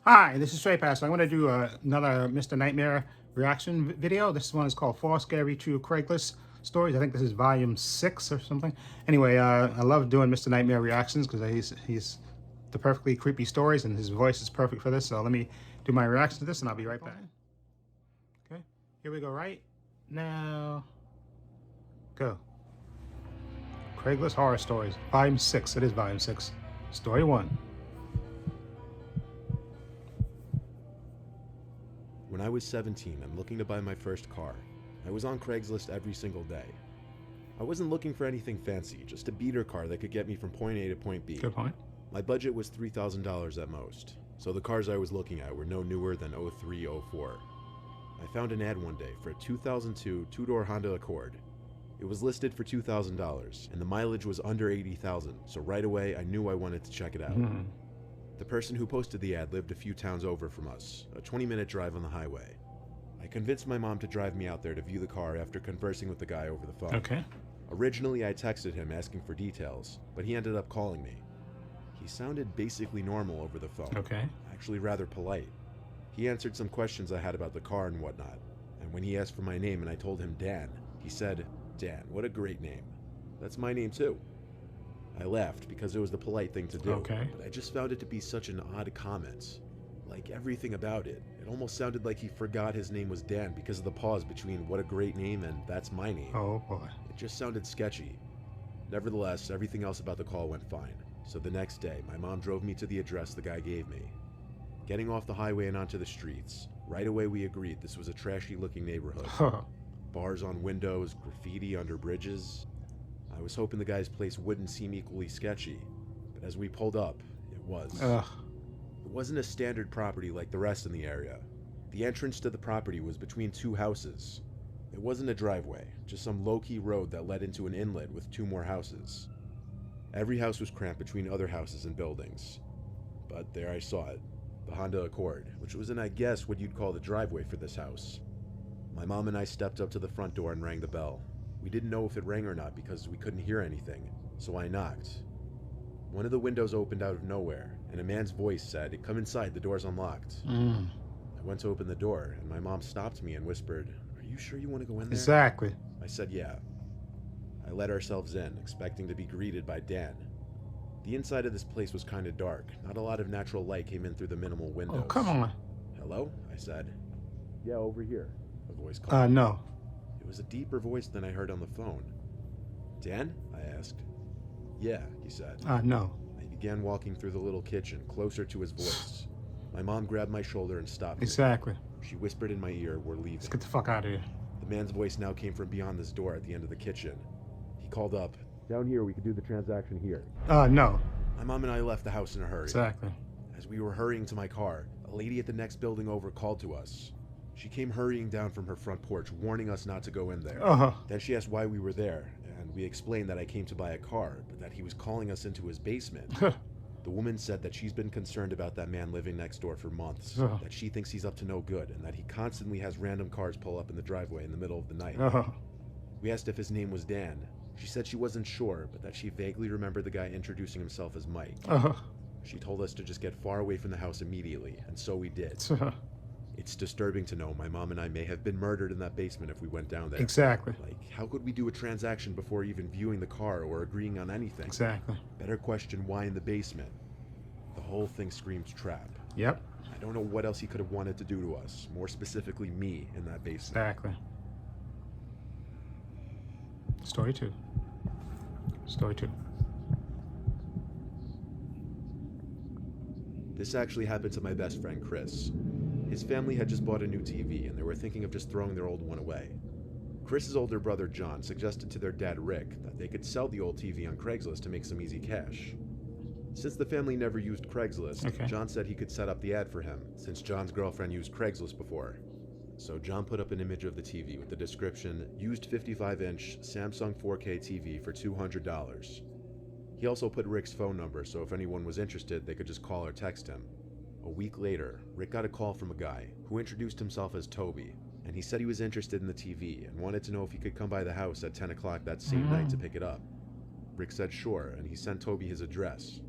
Hi, this is Stray Pastor. I'm going to do another Mr. Nightmare reaction video. This one is called 4 Scary True Craiglist Stories. I think this is volume 6 or something. Anyway, I love doing Mr. Nightmare reactions because he's the perfectly creepy stories and his voice is perfect for this. So let me do my reaction to this and I'll be right back. Okay, here we go right now. Go. Craiglist Horror Stories, volume 6. It is volume 6. Story 1. When I was 17 and looking to buy my first car, I was on Craigslist every single day. I wasn't looking for anything fancy, just a beater car that could get me from point A to point B. Good point. My budget was $3,000 at most, so the cars I was looking at were no newer than 03, 04. I found an ad one day for a 2002 two-door Honda Accord. It was listed for $2,000, and the mileage was under 80,000, so right away I knew I wanted to check it out. The person who posted the ad lived a few towns over from us, a 20-minute drive on the highway. I convinced my mom to drive me out there to view the car after conversing with the guy over the phone. Okay. Originally, I texted him asking for details, but he ended up calling me. He sounded basically normal over the phone. Okay. Actually rather polite. He answered some questions I had about the car and whatnot, and when he asked for my name and I told him Dan, he said, "Dan, what a great name. That's my name too." I laughed because it was the polite thing to do, Okay. but I just found it to be such an odd comment. Like everything about it, it almost sounded like he forgot his name was Dan because of the pause between "what a great name" and "that's my name." Oh boy. It just sounded sketchy. Nevertheless, everything else about the call went fine, so the next day my mom drove me to the address the guy gave me. Getting off the highway and onto the streets, right away we agreed this was a trashy looking neighborhood. Bars on windows, graffiti under bridges. I was hoping the guy's place wouldn't seem equally sketchy, but as we pulled up, it was. It wasn't a standard property like the rest in the area. The entrance to the property was between two houses. It wasn't a driveway, just some low-key road that led into an inlet with two more houses. Every house was cramped between other houses and buildings. But there I saw it, the Honda Accord, which was in, I guess, what you'd call the driveway for this house. My mom and I stepped up to the front door and rang the bell. We didn't know if it rang or not because we couldn't hear anything, so I knocked. One of the windows opened out of nowhere, and a man's voice said, "Come inside, the door's unlocked." I went to open the door, and my mom stopped me and whispered, "Are you sure you want to go in there?" Exactly. I said yeah. I let ourselves in, expecting to be greeted by Dan. The inside of this place was kind of dark. Not a lot of natural light came in through the minimal windows. Oh, come on. "Hello?" I said. "Yeah, over here," a voice called. No. It was a deeper voice than I heard on the phone. "Dan?" I asked. "Yeah," he said. No. I began walking through the little kitchen, closer to his voice. My mom grabbed my shoulder and stopped me. Exactly. She whispered in my ear, "We're leaving." Let's get the fuck out of here. The man's voice now came from beyond this door at the end of the kitchen. He called up, "Down here, we could do the transaction here." No. My mom and I left the house in a hurry. Exactly. As we were hurrying to my car, a lady at the next building over called to us. She came hurrying down from her front porch, warning us not to go in there. Then she asked why we were there, and we explained that I came to buy a car, but that he was calling us into his basement. The woman said that she's been concerned about that man living next door for months, that she thinks he's up to no good, and that he constantly has random cars pull up in the driveway in the middle of the night. We asked if his name was Dan. She said she wasn't sure, but that she vaguely remembered the guy introducing himself as Mike. She told us to just get far away from the house immediately, and so we did. It's disturbing to know my mom and I may have been murdered in that basement if we went down there. Exactly. Like, how could we do a transaction before even viewing the car or agreeing on anything? Exactly. Better question why in the basement. The whole thing screams trap. Yep. I don't know what else he could have wanted to do to us, more specifically me, in that basement. Exactly. Story 2. Story 2. This actually happened to my best friend, Chris. His family had just bought a new TV, and they were thinking of just throwing their old one away. Chris's older brother, John, suggested to their dad, Rick, that they could sell the old TV on Craigslist to make some easy cash. Since the family never used Craigslist, John said he could set up the ad for him, since John's girlfriend used Craigslist before. So John put up an image of the TV with the description, "Used 55-inch Samsung 4K TV for $200. He also put Rick's phone number, so if anyone was interested, they could just call or text him. A week later, Rick got a call from a guy who introduced himself as Toby, and he said he was interested in the TV and wanted to know if he could come by the house at 10 o'clock that same night to pick it up. Rick said sure, and he sent Toby his address.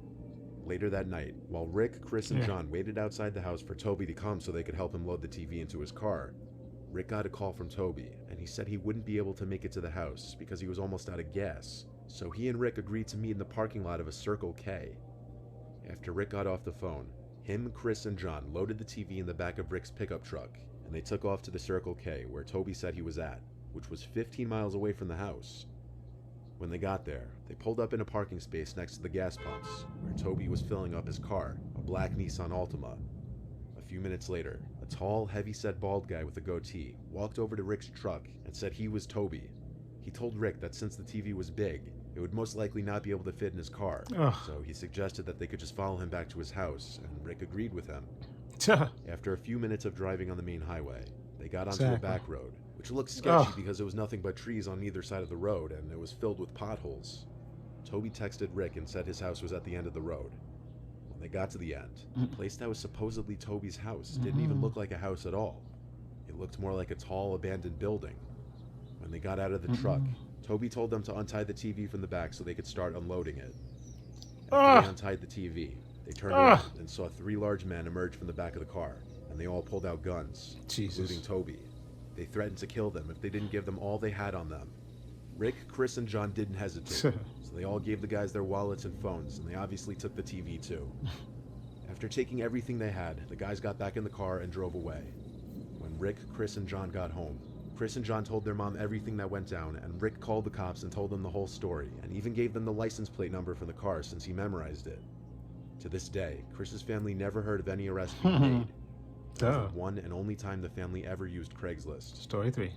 Later that night, while Rick, Chris, and Yeah. John waited outside the house for Toby to come so they could help him load the TV into his car, Rick got a call from Toby, and he said he wouldn't be able to make it to the house because he was almost out of gas, so he and Rick agreed to meet in the parking lot of a Circle K. After Rick got off the phone, him, Chris, and John loaded the TV in the back of Rick's pickup truck, and they took off to the Circle K where Toby said he was at, which was 15 miles away from the house. When they got there, they pulled up in a parking space next to the gas pumps, where Toby was filling up his car, a black Nissan Altima. A few minutes later, a tall, heavy-set bald guy with a goatee walked over to Rick's truck and said he was Toby. He told Rick that since the TV was big, it would most likely not be able to fit in his car, so he suggested that they could just follow him back to his house, and Rick agreed with him. After a few minutes of driving on the main highway, they got onto a back road, which looked sketchy because there was nothing but trees on either side of the road, and it was filled with potholes. Toby texted Rick and said his house was at the end of the road. When they got to the end, the place that was supposedly Toby's house didn't even look like a house at all. It looked more like a tall, abandoned building. When they got out of the truck, Toby told them to untie the TV from the back so they could start unloading it. After they untied the TV, they turned around and saw 3 large men emerge from the back of the car, and they all pulled out guns, including Toby. They threatened to kill them if they didn't give them all they had on them. Rick, Chris, and John didn't hesitate, so they all gave the guys their wallets and phones, and they obviously took the TV too. After taking everything they had, the guys got back in the car and drove away. When Rick, Chris, and John got home, Chris and John told their mom everything that went down, and Rick called the cops and told them the whole story, and even gave them the license plate number for the car since he memorized it. To this day, Chris's family never heard of any arrest being made. That was the one and only time the family ever used Craigslist. Story 3.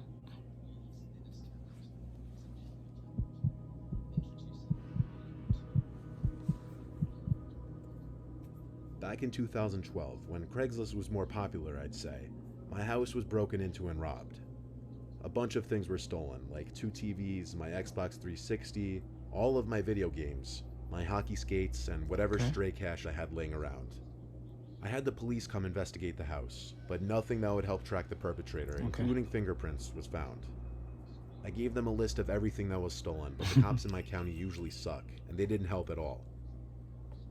Back in 2012, when Craigslist was more popular, I'd say, my house was broken into and robbed. A bunch of things were stolen, like 2 TVs, my Xbox 360, all of my video games, my hockey skates, and whatever stray cash I had laying around. I had the police come investigate the house, but nothing that would help track the perpetrator, including fingerprints, was found. I gave them a list of everything that was stolen, but the cops in my county usually suck, and they didn't help at all.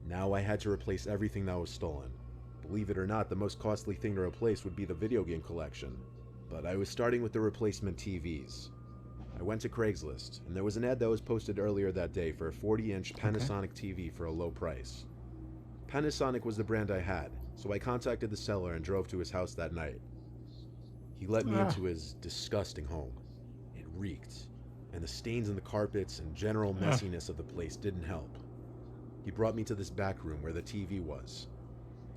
Now I had to replace everything that was stolen. Believe it or not, the most costly thing to replace would be the video game collection, but I was starting with the replacement TVs. I went to Craigslist, and there was an ad that was posted earlier that day for a 40-inch Panasonic TV for a low price. Panasonic was the brand I had, so I contacted the seller and drove to his house that night. He let me into his disgusting home. It reeked, and the stains in the carpets and general messiness of the place didn't help. He brought me to this back room where the TV was.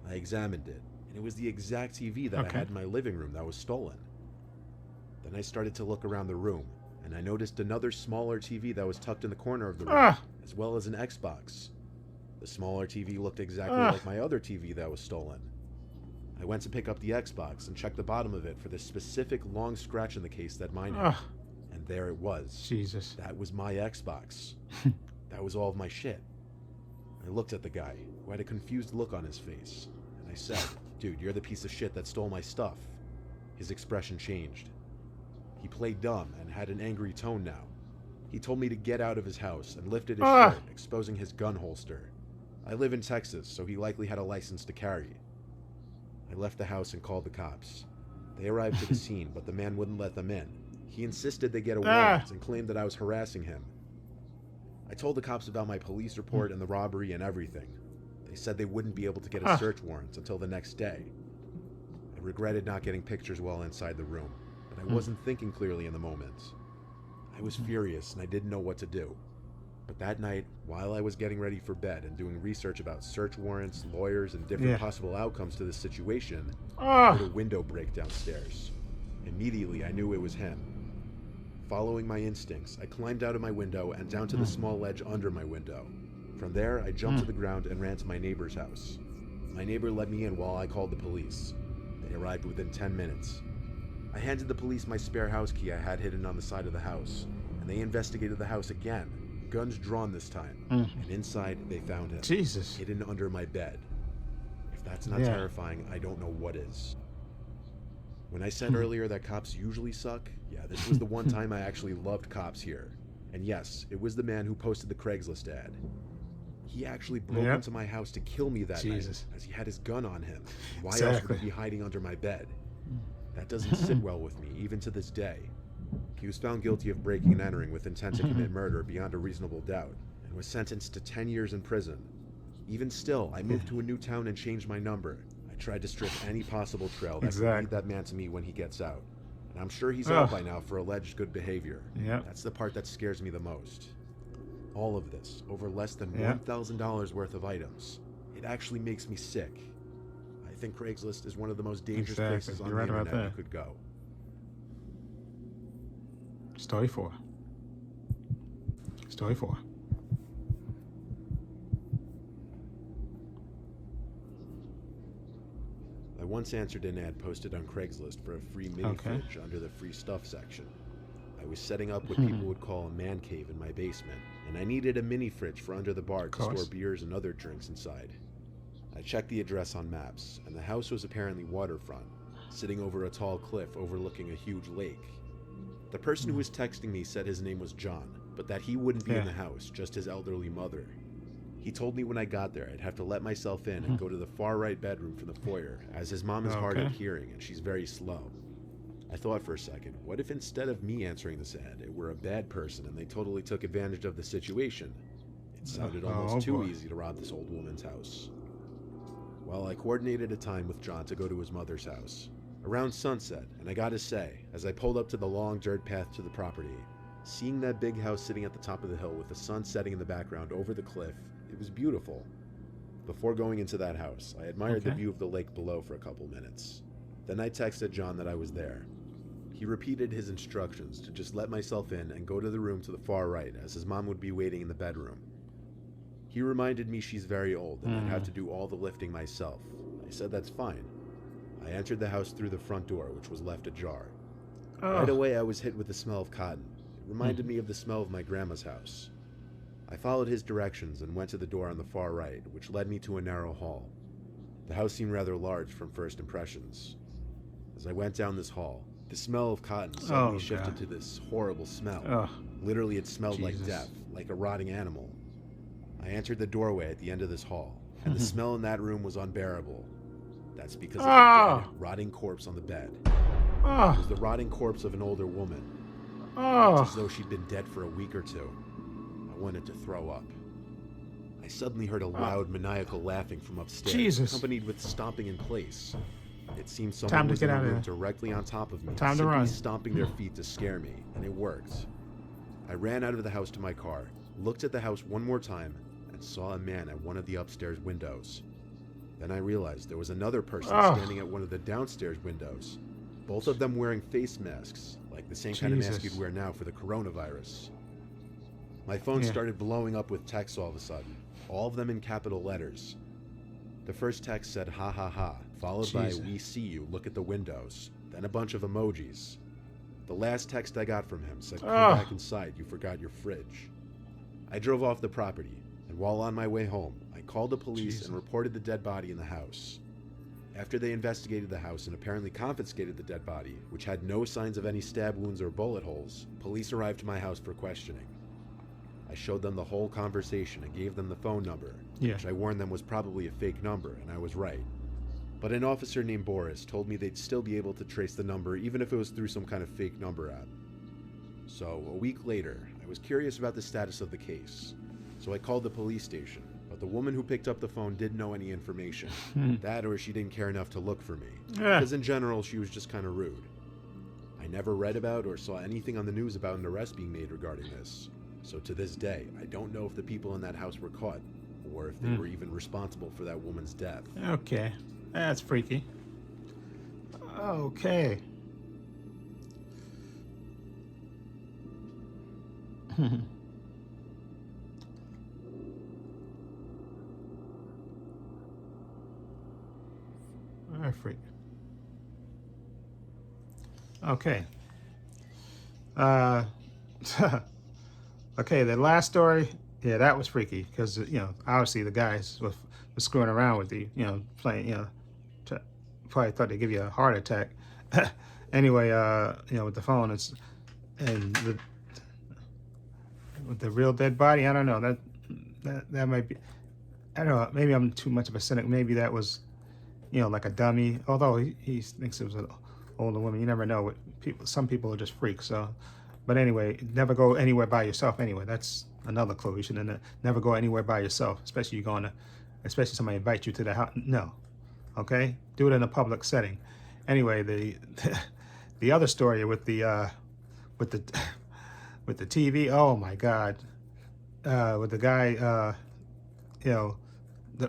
I examined it, and it was the exact TV that I had in my living room that was stolen. Then I started to look around the room, and I noticed another smaller TV that was tucked in the corner of the room, as well as an Xbox. The smaller TV looked exactly like my other TV that was stolen. I went to pick up the Xbox and checked the bottom of it for the specific long scratch in the case that mine had. And there it was. Jesus. That was my Xbox. That was all of my shit. I looked at the guy, who had a confused look on his face, and I said, "Dude, you're the piece of shit that stole my stuff." His expression changed. He played dumb and had an angry tone now. He told me to get out of his house and lifted his shirt, exposing his gun holster. I live in Texas, so he likely had a license to carry. I left the house and called the cops. They arrived to the scene, but the man wouldn't let them in. He insisted they get a warrant and claimed that I was harassing him. I told the cops about my police report and the robbery and everything. They said they wouldn't be able to get a search warrant until the next day. I regretted not getting pictures while inside the room, but I wasn't thinking clearly in the moment. I was furious and I didn't know what to do. But that night, while I was getting ready for bed and doing research about search warrants, lawyers, and different possible outcomes to this situation, I heard a window break downstairs. Immediately, I knew it was him. Following my instincts, I climbed out of my window and down to the small ledge under my window. From there, I jumped to the ground and ran to my neighbor's house. My neighbor let me in while I called the police. They arrived within 10 minutes. I handed the police my spare house key I had hidden on the side of the house, and they investigated the house again. Guns drawn this time, and inside they found him, hidden under my bed. If that's not terrifying, I don't know what is. When I said earlier that cops usually suck, yeah, this was the one time I actually loved cops here. And yes, it was the man who posted the Craigslist ad. He actually broke Yep. into my house to kill me that Jesus. night, as he had his gun on him. Why else would Exactly. he be hiding under my bed? That doesn't sit well with me, even to this day. He was found guilty of breaking and entering with intent to commit murder beyond a reasonable doubt, and was sentenced to 10 years in prison. Even still, I moved to a new town and changed my number. I tried to strip any possible trail that could lead that man to me when he gets out. And I'm sure he's out by now for alleged good behavior. Yep. That's the part that scares me the most. All of this, over less than $1,000 worth of items. It actually makes me sick. I think Craigslist is one of the most dangerous places on the internet you could go. Story 4. Story 4. I once answered an ad posted on Craigslist for a free mini fridge under the free stuff section. I was setting up what people would call a man cave in my basement, and I needed a mini fridge for under the bar to store beers and other drinks inside. I checked the address on maps, and the house was apparently waterfront, sitting over a tall cliff overlooking a huge lake. The person who was texting me said his name was John, but that he wouldn't be in the house, just his elderly mother. He told me when I got there I'd have to let myself in and go to the far right bedroom from the foyer, as his mom is hard of hearing and she's very slow. I thought for a second, what if instead of me answering this ad, it were a bad person and they totally took advantage of the situation? It sounded almost too easy to rob this old woman's house. Well, I coordinated a time with John to go to his mother's house, around sunset, and I gotta say, as I pulled up to the long dirt path to the property, seeing that big house sitting at the top of the hill with the sun setting in the background over the cliff, it was beautiful. Before going into that house, I admired the view of the lake below for a couple minutes. Then I texted John that I was there. He repeated his instructions to just let myself in and go to the room to the far right, as his mom would be waiting in the bedroom. He reminded me she's very old and I'd have to do all the lifting myself. I said that's fine. I entered the house through the front door, which was left ajar. Right away I was hit with the smell of cotton. It reminded me of the smell of my grandma's house. I followed his directions and went to the door on the far right, which led me to a narrow hall. The house seemed rather large from first impressions. As I went down this hall, the smell of cotton suddenly shifted to this horrible smell. Literally, it smelled like death, like a rotting animal. I entered the doorway at the end of this hall, and the smell in that room was unbearable. That's because of the dead, rotting corpse on the bed. It was the rotting corpse of an older woman. It's as though she'd been dead for a week or two. I wanted to throw up. I suddenly heard a loud, maniacal laughing from upstairs, accompanied with stomping in place. It seemed someone was in a room directly on top of me, simply stomping their feet to scare me, and it worked. I ran out of the house to my car, looked at the house one more time, and saw a man at one of the upstairs windows. Then I realized there was another person standing at one of the downstairs windows, both of them wearing face masks, like the same kind of mask you'd wear now for the coronavirus. My phone started blowing up with texts all of a sudden, all of them in capital letters. The first text said, "Ha ha ha," followed by, "We see you, look at the windows," then a bunch of emojis. The last text I got from him said, "Come back inside, you forgot your fridge." I drove off the property, and while on my way home, I called the police and reported the dead body in the house. After they investigated the house and apparently confiscated the dead body, which had no signs of any stab wounds or bullet holes, police arrived to my house for questioning. I showed them the whole conversation and gave them the phone number, which I warned them was probably a fake number, and I was right. But an officer named Boris told me they'd still be able to trace the number even if it was through some kind of fake number app. So, a week later, I was curious about the status of the case. So I called the police station, but the woman who picked up the phone didn't know any information. That or she didn't care enough to look for me. Because in general, she was just kind of rude. I never read about or saw anything on the news about an arrest being made regarding this. So to this day, I don't know if the people in that house were caught, or if they were even responsible for that woman's death. Okay, that's freaky. Okay. Very freaky. Okay. Okay, the last story, that was freaky because, obviously the guys were screwing around with you, playing, probably thought they'd give you a heart attack. Anyway, with the phone, with the real dead body, I don't know, that might be, I don't know, maybe I'm too much of a cynic. Maybe that was, like a dummy. Although he thinks it was an older woman. You never know. What people, some people are just freaks. So, but anyway, never go anywhere by yourself. Anyway, that's another clue. You should never go anywhere by yourself, especially you going to, especially somebody invite you to the house. No, okay, do it in a public setting. Anyway, the other story with the with the with the TV. Oh my God, with the guy. You know,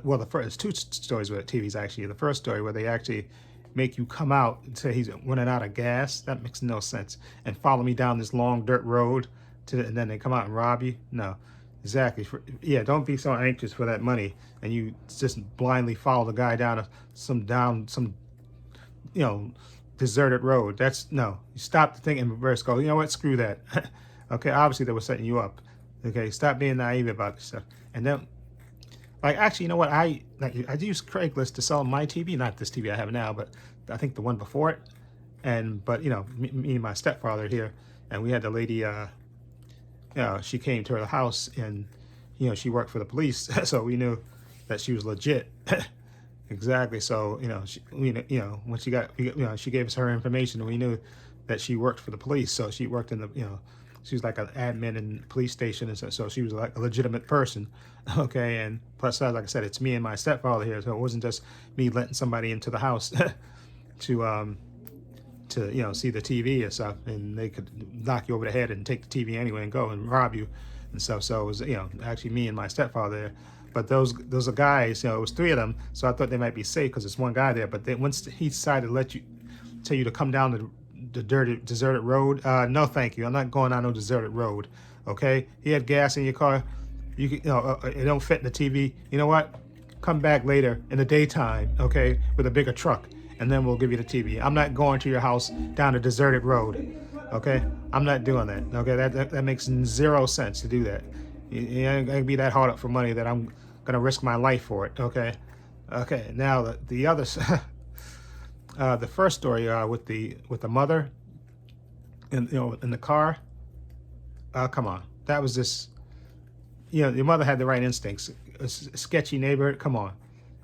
well, the first two stories with TVs actually. The first story where they actually make you come out and say he's running out of gas. That makes no sense. And follow me down this long dirt road and then they come out and rob you. No, exactly. Yeah, don't be so anxious for that money and you just blindly follow the guy down some deserted road. That's no. You stop the thing in reverse. Go. You know what? Screw that. Okay. Obviously they were setting you up. Okay. Stop being naive about this stuff. And then. Like actually, you know what? I use Craiglist to sell my TV, not this TV I have now, but I think the one before it. But me and my stepfather here, and we had the lady. She came to our house, and she worked for the police, so we knew that she was legit. Exactly. So when she got, she gave us her information, and we knew that she worked for the police. So she worked in the she was like an admin in the police station, and so she was like a legitimate person. Okay, and plus, like I said, it's me and my stepfather here, so it wasn't just me letting somebody into the house to see the TV and stuff, and they could knock you over the head and take the TV anyway and go and rob you and stuff. So it was actually me and my stepfather there. But those are guys, it was three of them, so I thought they might be safe because there's one guy there. But then once he decided to tell you to come down the dirty deserted road, no thank you, I'm not going on no deserted road. Okay, he had gas in your car, it don't fit in the TV. You know what, come back later in the daytime, okay, with a bigger truck, and then we'll give you the TV. I'm not going to your house down a deserted road. Okay, I'm not doing that. Okay, that makes zero sense to do that. You ain't gonna be that hard up for money that I'm gonna risk my life for it. Okay, now the other the first story with the mother in the car. Come on, that was just your mother had the right instincts. A sketchy neighborhood, come on,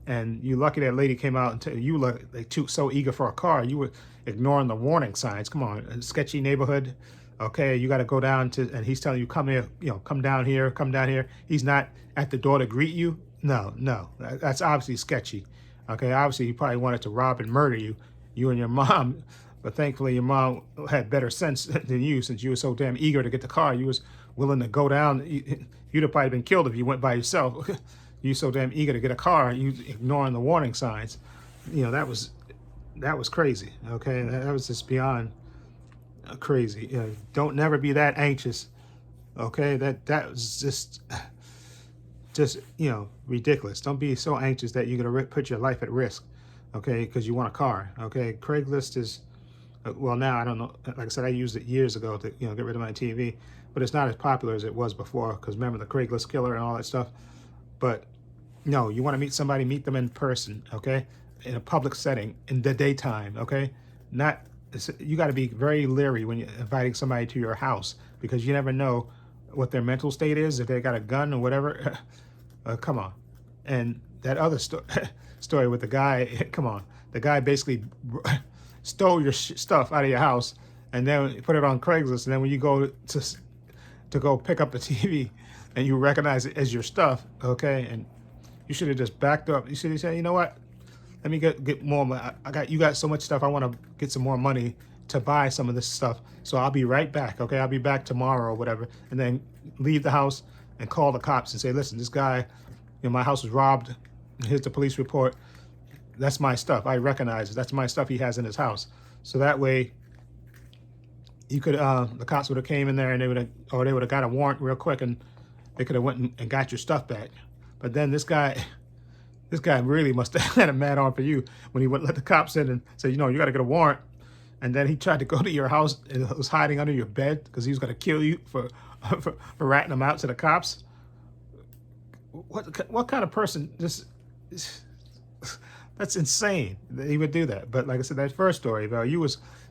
and you lucky that lady came out and you look like so eager for a car, you were ignoring the warning signs. Come on, a sketchy neighborhood. Okay, you got to go down to, and he's telling you come here, come down here, come down here. He's not at the door to greet you. No, that's obviously sketchy. Okay, obviously he probably wanted to rob and murder you and your mom, but thankfully your mom had better sense than you, since you were so damn eager to get the car. You was willing to go down. You'd have probably been killed if you went by yourself. You so damn eager to get a car, you ignoring the warning signs. That was crazy. Okay, that was just beyond crazy. Don't never be that anxious. Okay, that was just ridiculous. Don't be so anxious that you're gonna put your life at risk. Okay, because you want a car. Okay, Craigslist is well, now I don't know. Like I said, I used it years ago to get rid of my TV, but it's not as popular as it was before. Because remember the Craigslist killer and all that stuff. But no, you want to meet somebody, meet them in person. Okay, in a public setting in the daytime. Okay, not. You got to be very leery when you're inviting somebody to your house, because you never know what their mental state is, if they got a gun or whatever. Come on. And that other story with the guy, come on. The guy basically stole your stuff out of your house and then put it on Craigslist. And then when you go to go pick up the TV and you recognize it as your stuff, okay, and you should have just backed up. You should have said, you know what? Let me get more. You got so much stuff. I want to get some more money to buy some of this stuff. So I'll be right back. Okay, I'll be back tomorrow or whatever. And then leave the house and call the cops and say, listen, this guy, my house was robbed. Here's the police report. That's my stuff. I recognize it. That's my stuff he has in his house. So that way, you could the cops would have came in there and they would have got a warrant real quick and they could have went and got your stuff back. But then this guy really must have had a mad on for you when he wouldn't let the cops in and say, you got to get a warrant. And then he tried to go to your house and was hiding under your bed because he was going to kill you for ratting him out to the cops. What kind of person? That's insane that he would do that. But like I said, that first story, Val, you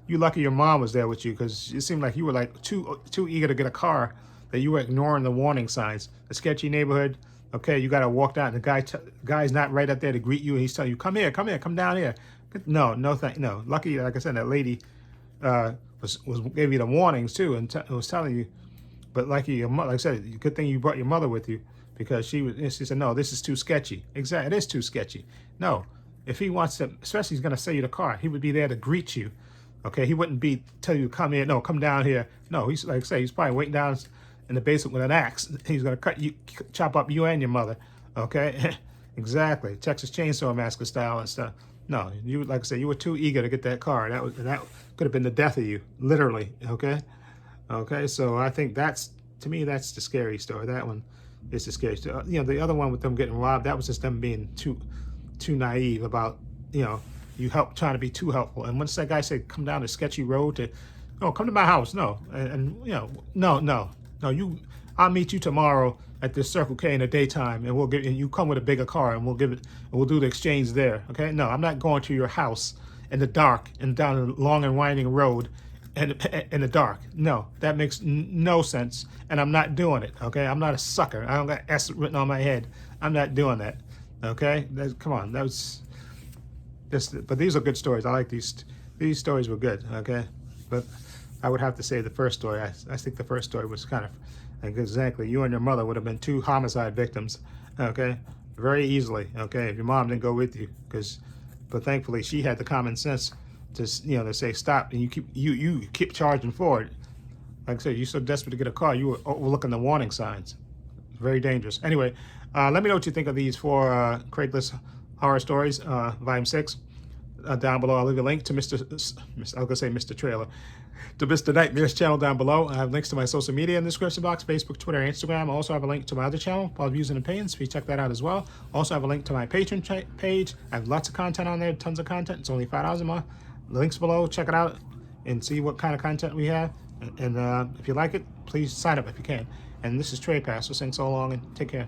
lucky your mom was there with you, because it seemed like you were like too eager to get a car that you were ignoring the warning signs. The sketchy neighborhood, Okay, you got to walk down. The guy's not right up there to greet you. And he's telling you, come here, come down here. No, no. Lucky, like I said, that lady was gave you the warnings too, and was telling you. But like your mother, like I said, good thing you brought your mother with you, because she said, no, this is too sketchy. Exactly, it is too sketchy. No, if he wants to, especially he's going to sell you the car, he would be there to greet you. Okay, he wouldn't be tell you come here. No, come down here. No, he's like I say, he's probably waiting down in the basement with an axe. He's going to chop up you and your mother. Okay, exactly, Texas Chainsaw Massacre style and stuff. No, you like I said, you were too eager to get that car. That could have been the death of you, literally. Okay. Okay, so I think to me, that's the scary story. That one is the scary story. You know, the other one with them getting robbed, that was just them being too naive about, you trying to be too helpful. And once that guy said, come down the sketchy road come to my house. No, no, I'll meet you tomorrow at this Circle K in the daytime, and you come with a bigger car, and we'll do the exchange there. Okay, no, I'm not going to your house in the dark and down a long and winding road in the dark. No, that makes no sense, and I'm not doing it. Okay, I'm not a sucker. I don't got S written on my head. I'm not doing that. Okay, come on, that was just. But these are good stories. I like these. These stories were good. Okay, but I would have to say the first story. I think the first story was kind of like exactly. You and your mother would have been 2 homicide victims. Okay, very easily. Okay, if your mom didn't go with you, but thankfully she had the common sense to say stop, and you keep charging forward. Like I said, you're so desperate to get a car, you were overlooking the warning signs. Very dangerous. Anyway, let me know what you think of these 4 Craiglist horror stories, volume 6. Down below, I'll leave a link to Mr. Trailer, to Mr. Nightmare's channel down below. I have links to my social media in the description box: Facebook, Twitter, Instagram. I also have a link to my other channel, Paul Views and Opinions. Please check that out as well. Also have a link to my Patreon page. I have lots of content on there, tons of content. It's only $5 a month. The links below. Check it out and see what kind of content we have. And if you like it, please sign up if you can. And this is Trey Pass. So saying so long and take care.